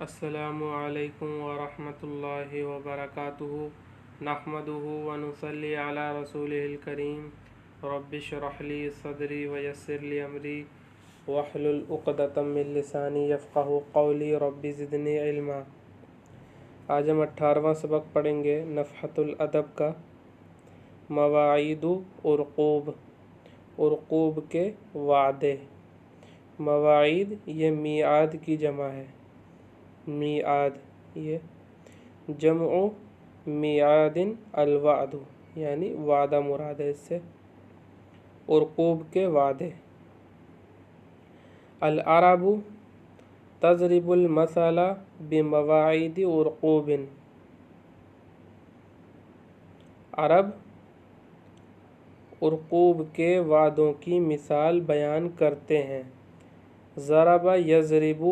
السلام علیکم ورحمۃ اللہ وبرکاتہ نحمدہ ونصلی علی رسولہ الکریم رب اشرح لی صدری ویسر لی امری واحلل عقدۃ من لسانی یفقہوا قولی رب زدنی علما۔ آج ہم 18واں سبق پڑھیں گے نفحۃ الادب کا۔ مواعید عرقوب، عرقوب کے وعدے۔ مواعید یہ میعاد کی جمع ہے، میعاد یہ جمع میعاد الوعد یعنی وعدہ مراد ہے اس سے، عرقوب کے وعدے۔ العرب تضرب المثل بمواعید عرقوب، عرب عرقوب کے وعدوں کی مثال بیان کرتے ہیں۔ ضرب یضرب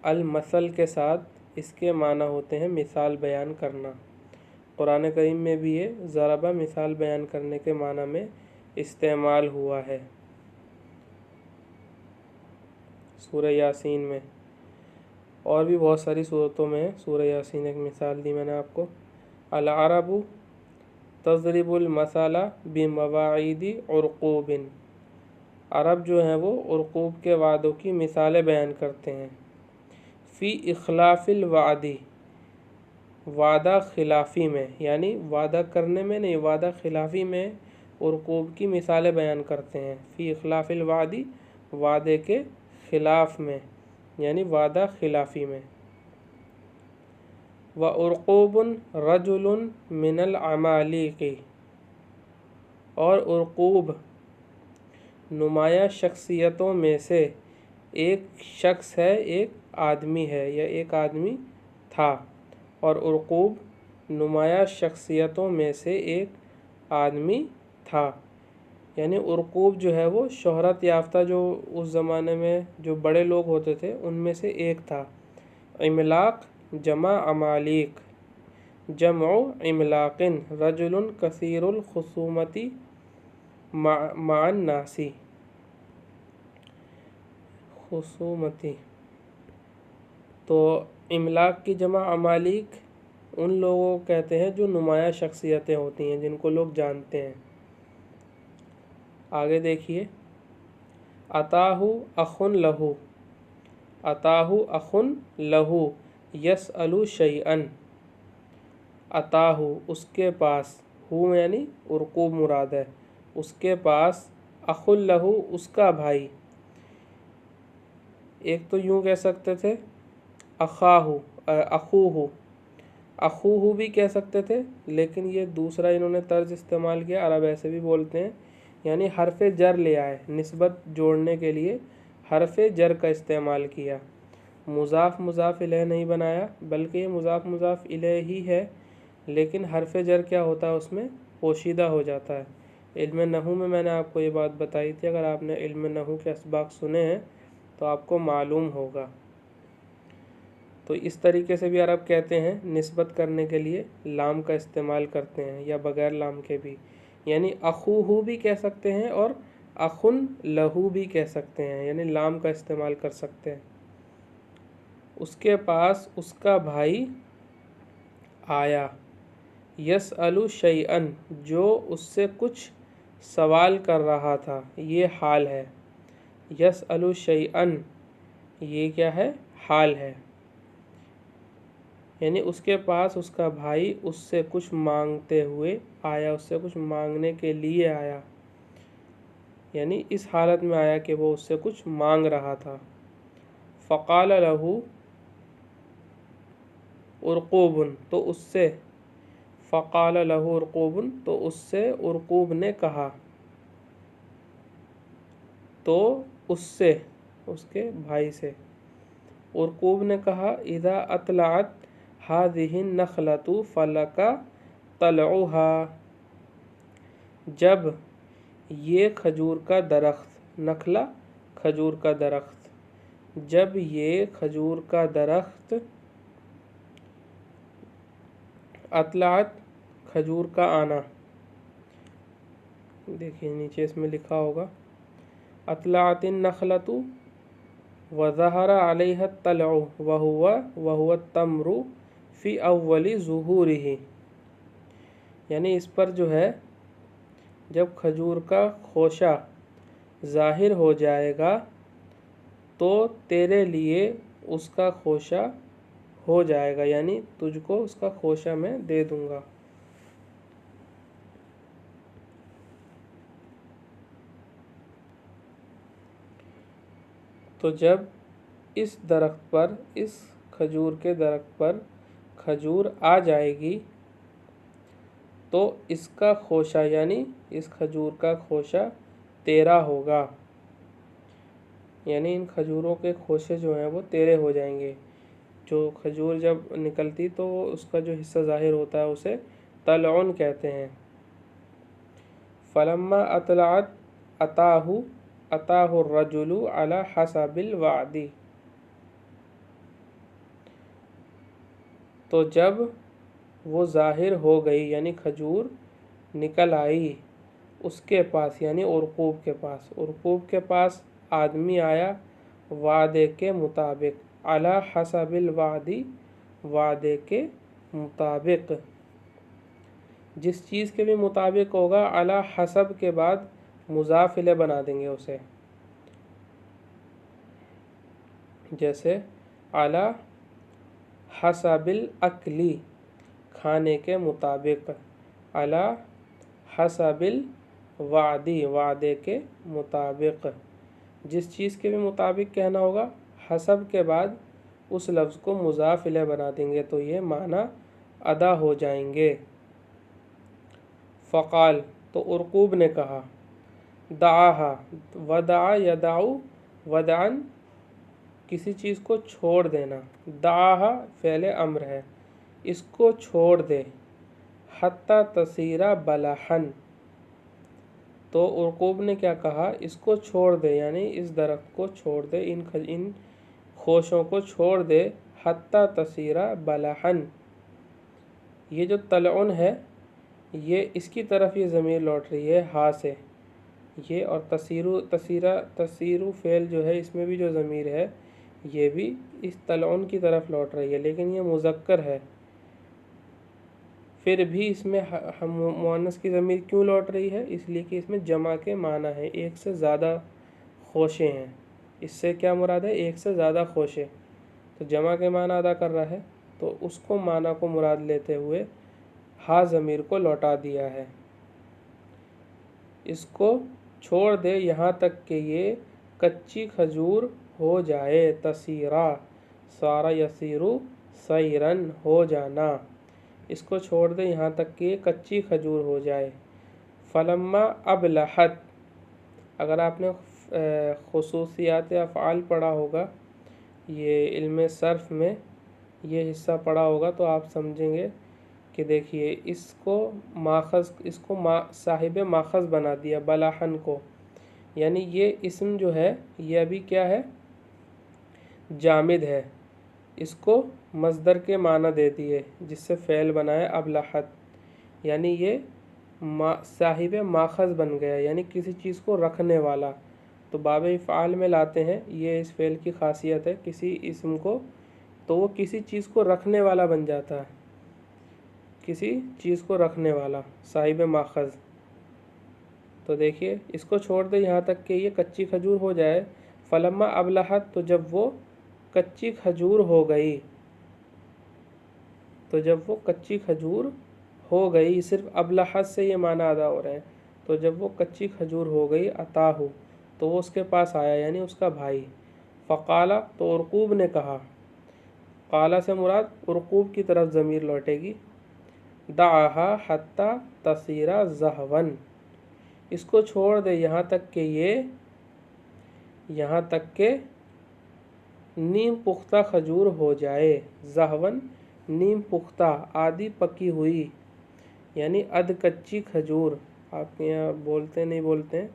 المثل کے ساتھ اس کے معنی ہوتے ہیں مثال بیان کرنا۔ قرآن کریم میں بھی یہ ضرب مثال بیان کرنے کے معنی میں استعمال ہوا ہے، سورہ یاسین میں، اور بھی بہت ساری صورتوں میں ہے۔ سورہ یاسین ایک مثال دی میں نے آپ کو۔ العرب تضرب المثل بمواعید عرقوب، عرب جو ہیں وہ عرقوب کے وعدوں کی مثالیں بیان کرتے ہیں۔ فی اخلاف الوعد، وعدہ خلافی میں، یعنی وعدہ کرنے میں نہیں، وعدہ خلافی میں عرقوب کی مثالیں بیان کرتے ہیں۔ فی اخلاف الوعد، وعدے کے خلاف میں، یعنی وعدہ خلافی میں۔ وَعُرْقُوبٌ رَجُلٌ مِّنَ الْعَمَالِقِ، اور عرقوب نمایاں شخصیتوں میں سے ایک شخص ہے، ایک آدمی ہے یا ایک آدمی تھا۔ اور عرقوب نمایاں شخصیتوں میں سے ایک آدمی تھا، یعنی عرقوب جو ہے وہ شہرت یافتہ جو اس زمانے میں جو بڑے لوگ ہوتے تھے ان میں سے ایک تھا۔ عملاق جمع عمالیق، جمع عملاق رجل کثیر الخصومت مع الناس، خصومتی، تو عملاق کی جمع عمالیق ان لوگوں کو کہتے ہیں جو نمایاں شخصیتیں ہوتی ہیں، جن کو لوگ جانتے ہیں۔ آگے دیکھیے، اتاہ اخ لہ، اتاہ اخ لہ یسأل شیئا، اتاہ اس کے پاس، ہو یعنی عرقوب مراد ہے، اس کے پاس، اخ لہ اس کا بھائی، ایک تو یوں کہہ سکتے تھے اخاہ، اخوہ، اخوہ بھی کہہ سکتے تھے، لیکن یہ دوسرا انہوں نے طرز استعمال کیا، عرب ایسے بھی بولتے ہیں، یعنی حرف جر لے آئے، نسبت جوڑنے کے لیے حرف جر کا استعمال کیا، مضاف مضاف الیہ نہیں بنایا، بلکہ یہ مضاف مضاف الیہ ہی ہے، لیکن حرف جر کیا ہوتا ہے اس میں پوشیدہ ہو جاتا ہے۔ علم نحو میں نے آپ کو یہ بات بتائی تھی، اگر آپ نے علم نحو کے اسباق سنے ہیں تو آپ کو معلوم ہوگا۔ تو اس طریقے سے بھی عرب کہتے ہیں، نسبت کرنے کے لیے لام کا استعمال کرتے ہیں یا بغیر لام کے بھی، یعنی اخوہ بھی کہہ سکتے ہیں اور اخن لہو بھی کہہ سکتے ہیں، یعنی لام کا استعمال کر سکتے ہیں۔ اس کے پاس اس کا بھائی آیا، یسأل شیئا جو اس سے کچھ سوال کر رہا تھا، یہ حال ہے، یسأل شیئا یہ کیا ہے، حال ہے، یعنی اس کے پاس اس کا بھائی اس سے کچھ مانگتے ہوئے آیا، اس سے کچھ مانگنے کے لیے آیا، یعنی اس حالت میں آیا کہ وہ اس سے کچھ مانگ رہا تھا۔ فقال لہ عرقوب، تو اس سے، فقال لہ عرقوب تو اس سے عرقوب نے کہا، تو اس سے، اس کے بھائی سے عرقوب نے کہا، اذا اطلعت هذه النخلة فلك طلعها، جب یہ کھجور کا درخت، نخلا کھجور کا درخت، جب یہ کھجور کا درخت، اطلعت کھجور کا آنا، دیکھیے نیچے اس میں لکھا ہوگا اطلعت النخلة वज़हरा अलैहा तलउ वहुवा तमरु फ़ी अव्वली ज़ुहूरिही, यानी इस पर जो है जब खजूर का खोशा ज़ाहिर हो जाएगा तो तेरे लिए उसका खोशा हो जाएगा, यानी तुझको उसका खोशा मैं दे दूँगा। तो जब इस दरख्त पर, इस खजूर के दरख्त पर खजूर आ जाएगी तो इसका खोशा यानी इस खजूर का खोशा तेरा होगा, यानी इन खजूरों के खोशे जो हैं वो तेरे हो जाएंगे। जो खजूर जब निकलती तो उसका जो हिस्सा ज़ाहिर होता है उसे तलउन कहते हैं। फलम्मा अतलात अताहु रजुलु अला हसबिल वादी, तो जब वो ज़ाहिर हो गई यानी खजूर निकल आई उसके पास, यानी उरकूब के पास, उरकूब के पास आदमी आया वादे के मुताबिक, अला हसबिल वादी, वादे के मुताबिक, जिस चीज़ के भी मुताबिक होगा अला हसब के बाद मुज़ाफ़िले बना देंगे उसे, जैसे अला हसबिल अकली, खाने के मुताबिक, अला हसबिल वादी, वादे के मुताबिक, जिस चीज़ के भी मुताबिक कहना होगा हसब के बाद उस लफ्ज़ को मुज़ाफ़िले बना देंगे तो ये माना अदा हो जाएंगे। फ़क़ाल, तो उरकूब ने कहा, दाहा, वदा यदाउ वदान, किसी चीज़ को छोड़ देना, दाहा फ़ेले अम्र है, इसको छोड़ दे, हत्ता तसीरा बलहन, तो उरकूब ने क्या कहा, इसको छोड़ दे, यानी इस दरख्त को छोड़ दे, इन खोशों को छोड़ दे, हत्ता तसीरा बलहन, ये जो तलउन है ये इसकी तरफ ये ज़मीर लौट रही है हा से, ये और तसीरू फ़ेल जो है इसमें भी जो ज़मीर है ये भी इस तलउन की तरफ लौट रही है, लेकिन ये मुज़क्कर है, फिर भी इसमें मुअन्नस की ज़मीर क्यों लौट रही है, इसलिए कि इसमें जमा के माना है, एक से ज़्यादा खोशे हैं, इससे क्या मुराद है, एक से ज़्यादा खोशे, तो जमा के माना अदा कर रहा है तो उसको माना को मुराद लेते हुए हा ज़मीर को लौटा दिया है। इसको छोड़ दे यहाँ तक कि ये कच्ची खजूर हो जाए, तसीरा, सारा यसीरू सैरन, हो जाना, इसको छोड़ दे यहाँ तक कि ये कच्ची खजूर हो जाए। फलम्मा अबलहत, अगर आपने खुसूसियात अफ़आल पढ़ा होगा, ये इल्म सर्फ़ में ये हिस्सा पढ़ा होगा तो आप समझेंगे कि देखिए इसको माखज़, इसको साहिब माखज़ बना दिया बलाहन को, यानी ये इस्म जो है ये अभी क्या है, जामिद है, इसको मज़दर के माना दे दिए जिससे फ़ेल बनाए अबलहत, यानी ये साहिब माखज़ बन गया, यानी किसी चीज़ को रखने वाला, तो बाब इफ़आल में लाते हैं, ये इस फ़ेल की खासियत है, किसी इस्म को तो वो किसी चीज़ को रखने वाला बन जाता है, किसी चीज़ को रखने वाला, साहिब माखज़। तो देखिए इसको छोड़ दे यहाँ तक कि ये कच्ची खजूर हो जाए, फलम्मा अबलहत, तो जब वो कच्ची खजूर हो गई, तो जब वो कच्ची खजूर हो गई, सिर्फ अबलहत से ये माना अदा हो रहे हैं, तो जब वो कच्ची खजूर हो गई अताहु, तो वो उसके पास आया यानी उसका भाई। फ़क़ाला, तो उरकूब ने कहा, क़ाला से मुराद उरकूब की तरफ ज़मीर लौटेगी, दाहा हत्ता तसीरा ज़हवन, इसको छोड़ दे यहाँ तक के नीम पुख्ता खजूर हो जाए, ज़हवन नीम पुख्ता, आधी पकी हुई, यानी अध कच्ची खजूर, आपके यहाँ बोलते नहीं बोलते हैं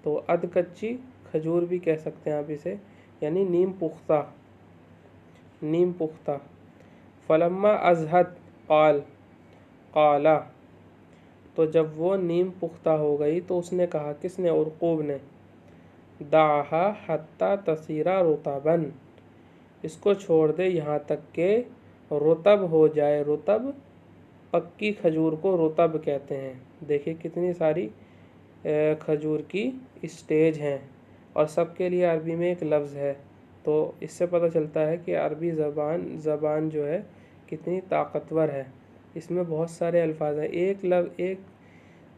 तो अध कच्ची खजूर भी कह सकते हैं आप इसे, यानी नीम पुख्ता, नीम पुख्ता। फलम्मा अज़हत क़ाला, तो जब वो नीम पुख्ता हो गई तो उसने कहा, किसने, उरकूब ने, दाहा हत्ता तसीरा रुतबन, इसको छोड़ दे यहाँ तक कि रुतब हो जाए। रुतब पक्की खजूर को रुतब कहते हैं। देखिए कितनी सारी खजूर की स्टेज हैं और सबके लिए अरबी में एक लफ्ज़ है। तो इससे पता चलता है कि अरबी ज़बान जो है कितनी ताकतवर है। इसमें बहुत सारे अल्फाज हैं। एक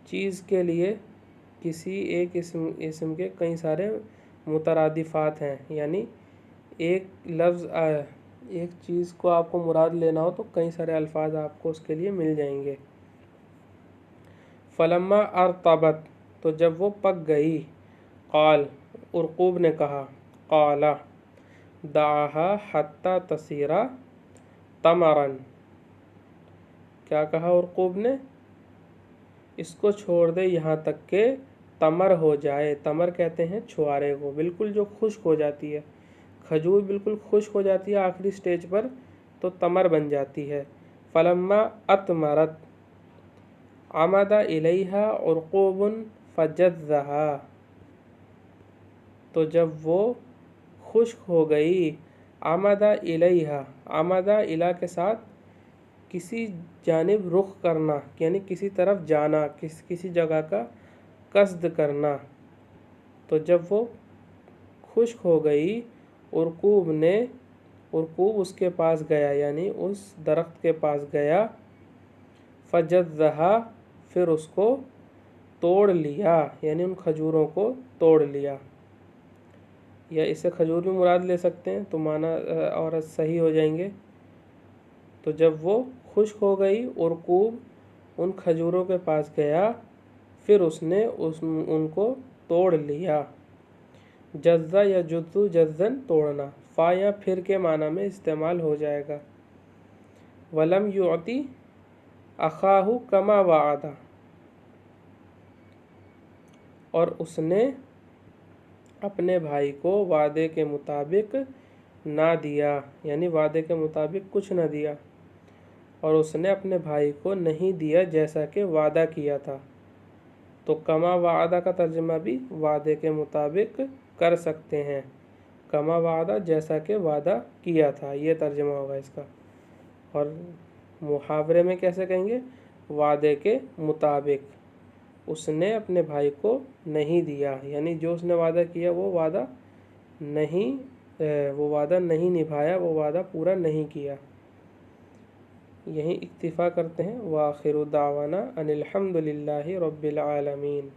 चीज़ के लिए किसी एक इसम के कई सारे मुतरादिफात हैं, यानी एक लफ्ज़ एक चीज़ को आपको मुराद लेना हो तो कई सारे अल्फाज आपको उसके लिए मिल जाएंगे। फलम्मा अरतबत, तो जब वो पक गई। क़ाल, उरक़ूब ने कहा। क़ाला दाहा हत्ता तसीरा तमरन, क्या कहा उरक़ूब ने? इसको छोड़ दे यहाँ तक के तमर हो जाए। तमर कहते हैं छुआरे को, बिल्कुल जो खुश्क हो जाती है। खजूर बिल्कुल खुश्क हो जाती है आखिरी स्टेज पर तो तमर बन जाती है। फलम्मा अतमरत आमदा इलैहा उरक़ूबुन फजज़्ज़हा, तो जब वो खुश्क हो गई। आमदा इलैहा, आमदा इला के साथ किसी जानिब रुख करना, यानी किसी तरफ जाना, किसी जगह का कस्द करना। तो जब वो खुश्क हो गई, उरक़ूब उसके पास गया, यानी उस दरख्त के पास गया। फजज़्ज़हा, फिर उसको तोड़ लिया, यानी उन खजूरों को तोड़ लिया। या इससे खजूर भी मुराद ले सकते हैं तो माना और सही हो जाएंगे। तो जब वो खुश्क हो गई, उरक़ूब उन खजूरों के पास गया, फिर उसने उनको तोड़ लिया। जज़्ज़ा या जुज़्ज़ु जज़्ज़न तोड़ना, फ़ा या फिर के माना में इस्तेमाल हो जाएगा। वलम युअति अखाहु कमा वादा, और उसने अपने भाई को वादे के मुताबिक ना दिया, यानी वादे के मुताबिक कुछ ना दिया। और उसने अपने भाई को नहीं दिया जैसा कि वादा किया था। तो कमा वादा का तर्जुमा भी वादे के मुताबिक कर सकते हैं। कमा वादा, जैसा कि वादा किया था, ये तर्जुमा होगा इसका। और मुहावरे में कैसे कहेंगे? वादे के मुताबिक। उसने अपने भाई को नहीं दिया, यानी जो उसने वादा किया वो वादा नहीं निभाया, वो वादा पूरा नहीं किया। यहीं इक्तिफ़ा करते हैं। व आखिरु दावाना अनिल हम्दुलिल्लाहि रब्बिल आलमीन।